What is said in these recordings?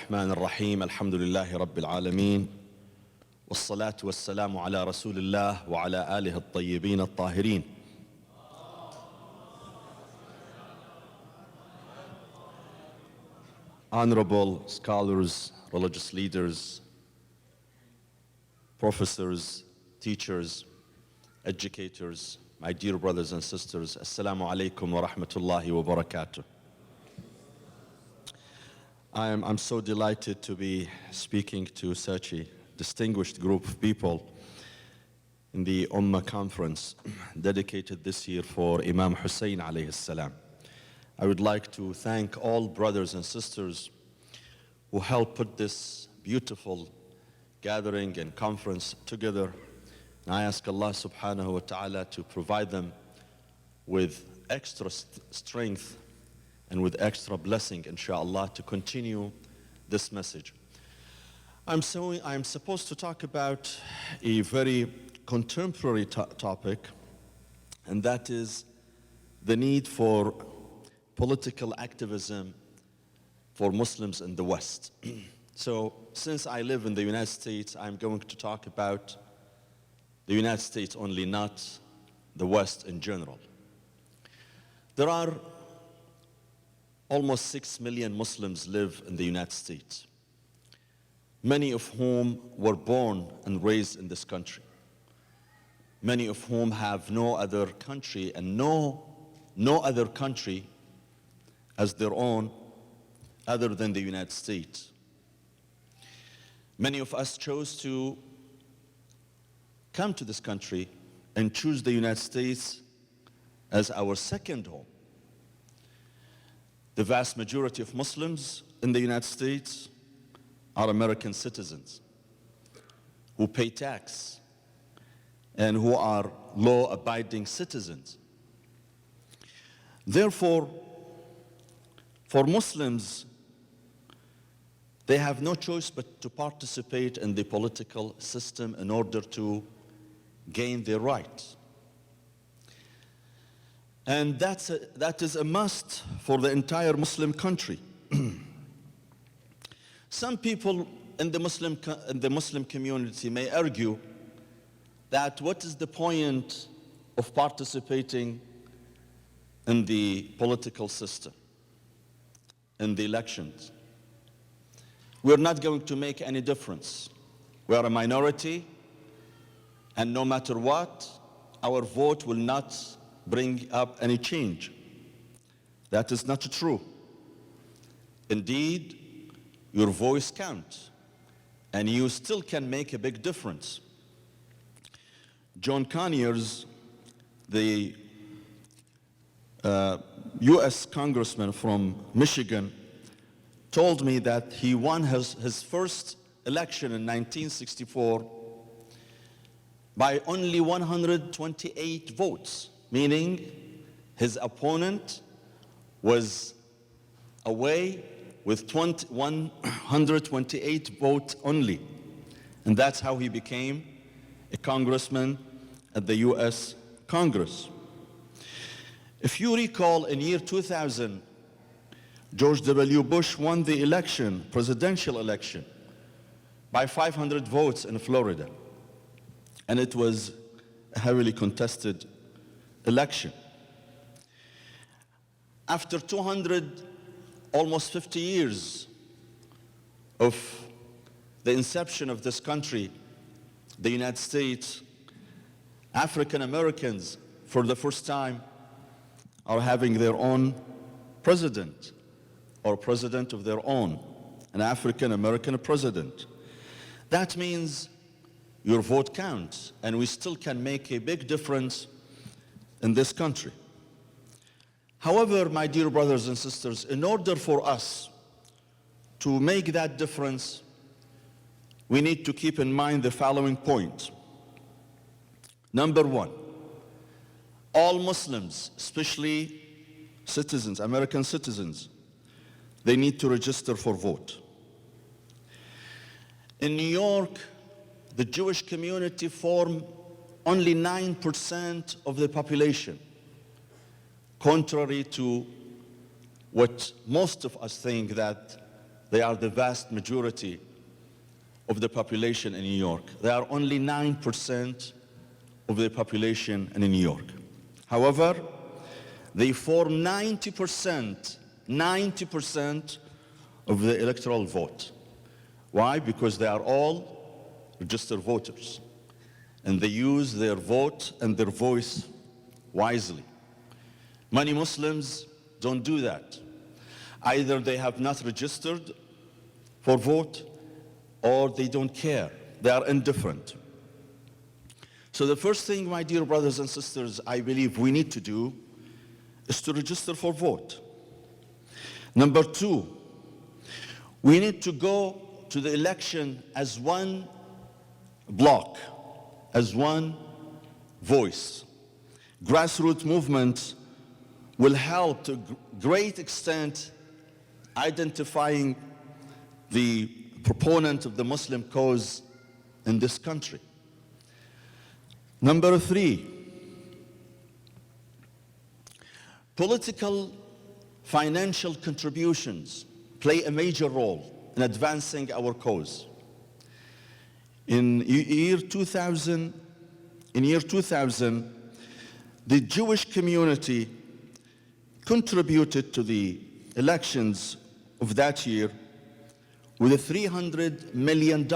الرحمن الرحيم الحمد لله رب العالمين والصلاة والسلام على رسول الله وعلى آله الطيبين الطاهرين. Honorable scholars, religious leaders, professors, teachers, educators, my dear brothers and sisters, Assalamu alaikum wa rahmatullahi wa barakatuh. I'm so delighted to be speaking to such a distinguished group of people in the UMAA conference dedicated this year for Imam Hussein alayhi salam. I would like to thank all brothers and sisters who helped put this beautiful gathering and conference together. And I ask Allah subhanahu wa ta'ala to provide them with extra strength and with extra blessing, inshallah, to continue this message. I'm supposed to talk about a very contemporary topic, and that is the need for political activism for Muslims in the West. So, since I live in the United States, I'm going to talk about the United States only, not the West in general. There are almost 6 million Muslims live in the United States, many of whom were born and raised in this country, many of whom have no other country and no other country as their own other than the United States. Many of us chose to come to this country and choose the United States as our second home. The vast majority of Muslims in the United States are American citizens who pay tax and who are law-abiding citizens. Therefore, for Muslims, they have no choice but to participate in the political system in order to gain their rights. And that is a must for the entire Muslim country. Some people in the Muslim community may argue that what is the point of participating in the political system, in the elections? We're not going to make any difference. We are a minority, and no matter what, our vote will not bring up any change. That is not true. Indeed, your voice counts, and you still can make a big difference. John Conyers, the US congressman from Michigan, told me that he won his first election in 1964 by only 128 votes, meaning his opponent was away with 128 votes only. And that's how he became a congressman at the US Congress. If you recall, in year 2000, George W. Bush won the election, presidential election, by 500 votes in Florida. And it was a heavily contested election. After 200, almost 50 years of the inception of this country, the United States, African Americans, for the first time, are having their own president, or president of their own, an African American president. That means your vote counts, and we still can make a big difference in this country. However, my dear brothers and sisters, in order for us to make that difference, we need to keep in mind the following point. Number one, all Muslims, especially citizens, American citizens, they need to register for vote. In New York, the Jewish community form only 9% of the population, contrary to what most of us think, that they are the vast majority of the population in New York. They are only 9% of the population in New York. However, they form 90% of the electoral vote. Why? Because they are all registered voters, and they use their vote and their voice wisely. Many Muslims don't do that. Either they have not registered for vote, or they don't care. They are indifferent. So the first thing, my dear brothers and sisters, I believe we need to do is to register for vote. Number two, we need to go to the election as one block, as one voice. Grassroots movement will help to great extent identifying the proponent of the Muslim cause in this country. Number three, political financial contributions play a major role in advancing our cause. In year 2000, the Jewish community contributed to the elections of that year with $300 million,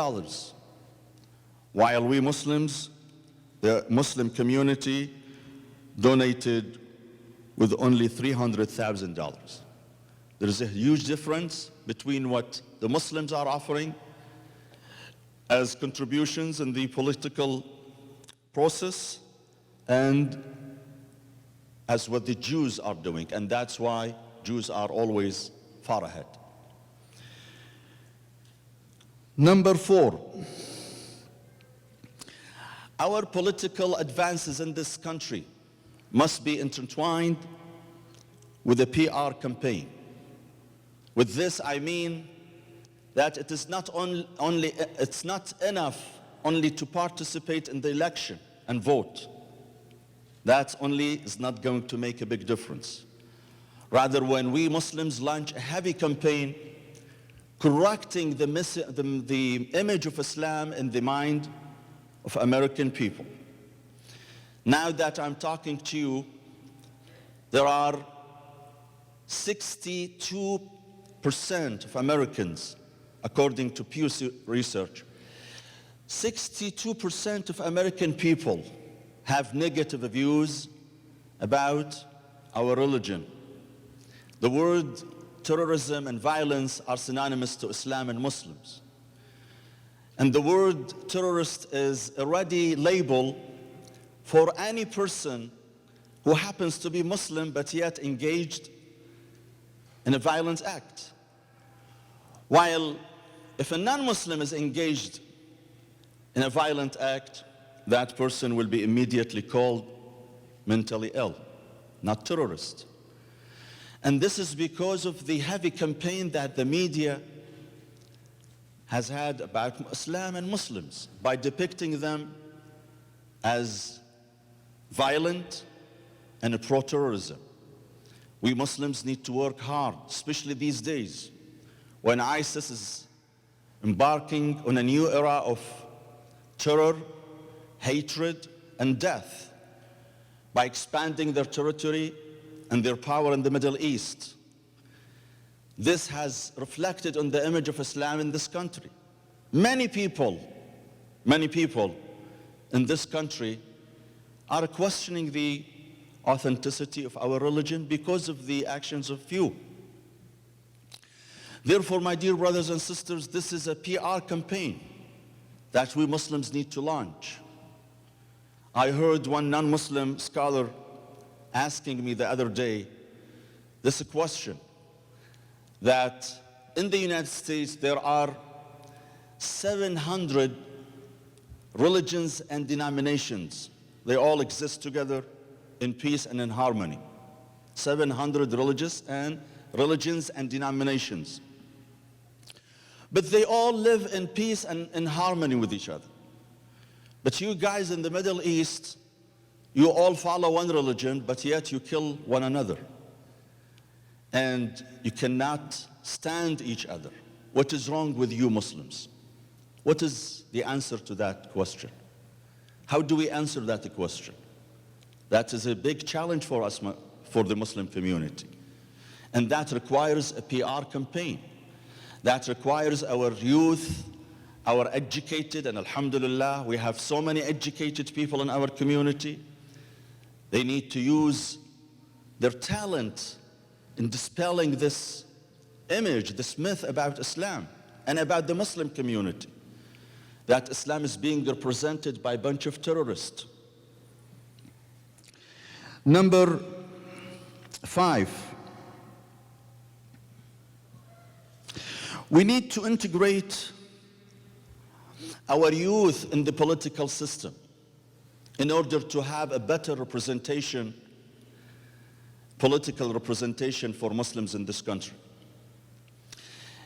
while we Muslims, the Muslim community, donated with only $300,000. There is a huge difference between what the Muslims are offering as contributions in the political process and as what the Jews are doing, and that's why Jews are always far ahead. Number four, our political advances in this country must be intertwined with a PR campaign. With this, I mean that it is not it's not enough only to participate in the election and vote. That only is not going to make a big difference. Rather, when we Muslims launch a heavy campaign correcting the image of Islam in the mind of American people. Now that I'm talking to you, there are 62% of Americans, according to Pew Research, 62% of American people have negative views about our religion. The word terrorism and violence are synonymous to Islam and Muslims. And the word terrorist is already labeled for any person who happens to be Muslim but yet engaged in a violent act. While if a non-Muslim is engaged in a violent act, that person will be immediately called mentally ill, not terrorist. And this is because of the heavy campaign that the media has had about Islam and Muslims by depicting them as violent and pro-terrorism. We Muslims need to work hard, especially these days, when ISIS is embarking on a new era of terror, hatred, and death by expanding their territory and their power in the Middle East. This has reflected on the image of Islam in this country. Many people in this country are questioning the authenticity of our religion because of the actions of few. Therefore, my dear brothers and sisters, this is a PR campaign that we Muslims need to launch. I heard one non-Muslim scholar asking me the other day this question, that in the United States there are 700 religions and denominations. They all exist together in peace and in harmony. 700 religions and denominations. But they all live in peace and in harmony with each other. But you guys in the Middle East, you all follow one religion, but yet you kill one another. And you cannot stand each other. what is wrong with you Muslims? What is the answer to that question? How do we answer that question? That is a big challenge for us, for the Muslim community. And that requires a PR campaign. That requires our youth, our educated, and alhamdulillah, we have so many educated people in our community. They need to use their talent in dispelling this image, this myth about Islam and about the Muslim community, that Islam is being represented by a bunch of terrorists. Number 5. We need to integrate our youth in the political system in order to have a better representation, political representation for Muslims in this country.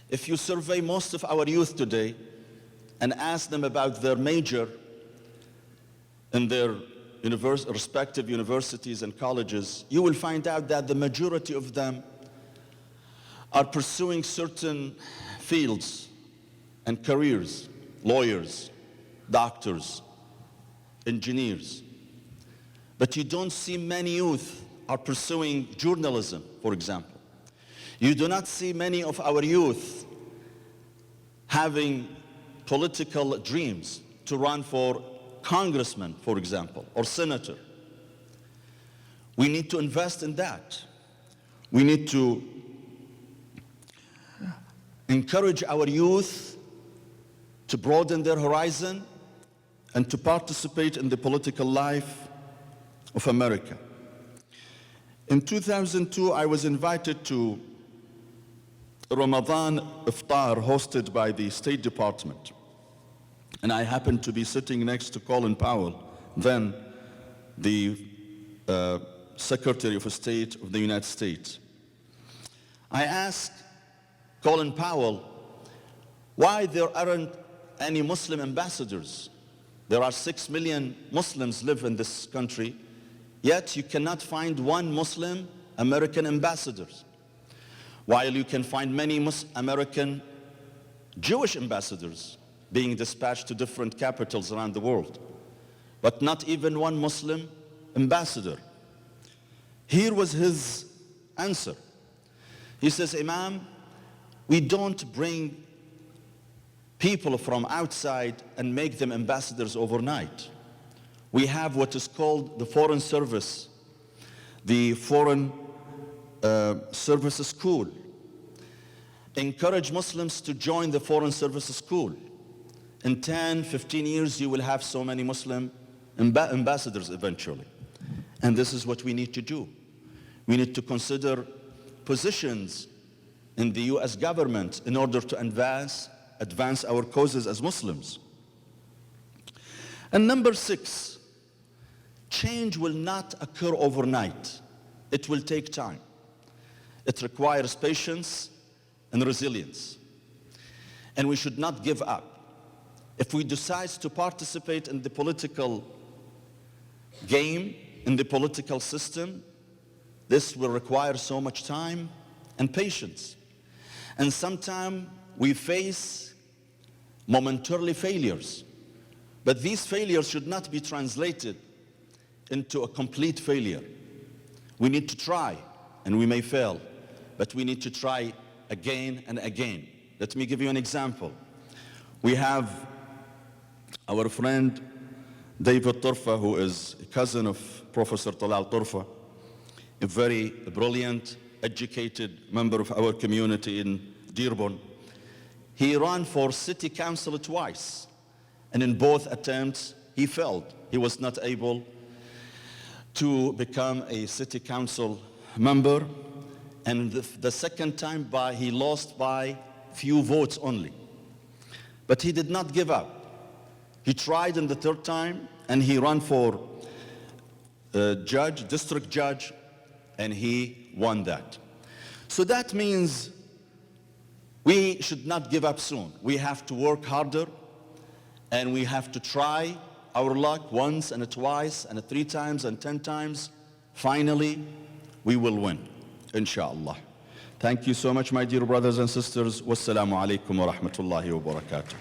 If you survey most of our youth today and ask them about their major in their respective universities and colleges, you will find out that the majority of them are pursuing certain fields and careers: lawyers, doctors, engineers. But you don't see many youth are pursuing journalism, for example. You do not see many of our youth having political dreams to run for congressman, for example, or senator. We need to invest in that. We need to encourage our youth to broaden their horizon and to participate in the political life of America. In 2002, I was invited to a Ramadan iftar hosted by the State Department. And I happened to be sitting next to Colin Powell, then the Secretary of State of the United States. I asked Colin Powell why there aren't any Muslim ambassadors. There are 6 million Muslims live in this country, yet you cannot find one Muslim American ambassador, while you can find many American Jewish ambassadors being dispatched to different capitals around the world, but not even one Muslim ambassador. Here was his answer. He says, Imam, we don't bring people from outside and make them ambassadors overnight. We have what is called the Foreign Service, the Foreign Service School. Encourage Muslims to join the Foreign Service School. In 10, 15 years, you will have so many Muslim ambassadors eventually. And this is what we need to do. We need to consider positions in the US government in order to advance our causes as Muslims. And number 6, change will not occur overnight. It will take time. It requires patience and resilience. And we should not give up. If we decide to participate in the political game, in the political system, this will require so much time and patience. And sometimes we face momentarily failures. But these failures should not be translated into a complete failure. We need to try, and we may fail, but we need to try again and again. Let me give you an example. We have our friend David Turfa, who is a cousin of Professor Talal Turfa, a very brilliant, educated member of our community in Dearborn. He ran for city council twice, and in both attempts he failed. He was not able to become a city council member, and the second time he lost by few votes only. But he did not give up. He tried in the third time, and he ran for district judge, and he won that. So that means we should not give up soon. We have to work harder, and we have to try our luck once and twice and 3 times and 10 times. Finally, we will win, inshallah. Thank you so much, my dear brothers and sisters. Wassalamu alaikum wa rahmatullahi wa barakatuh.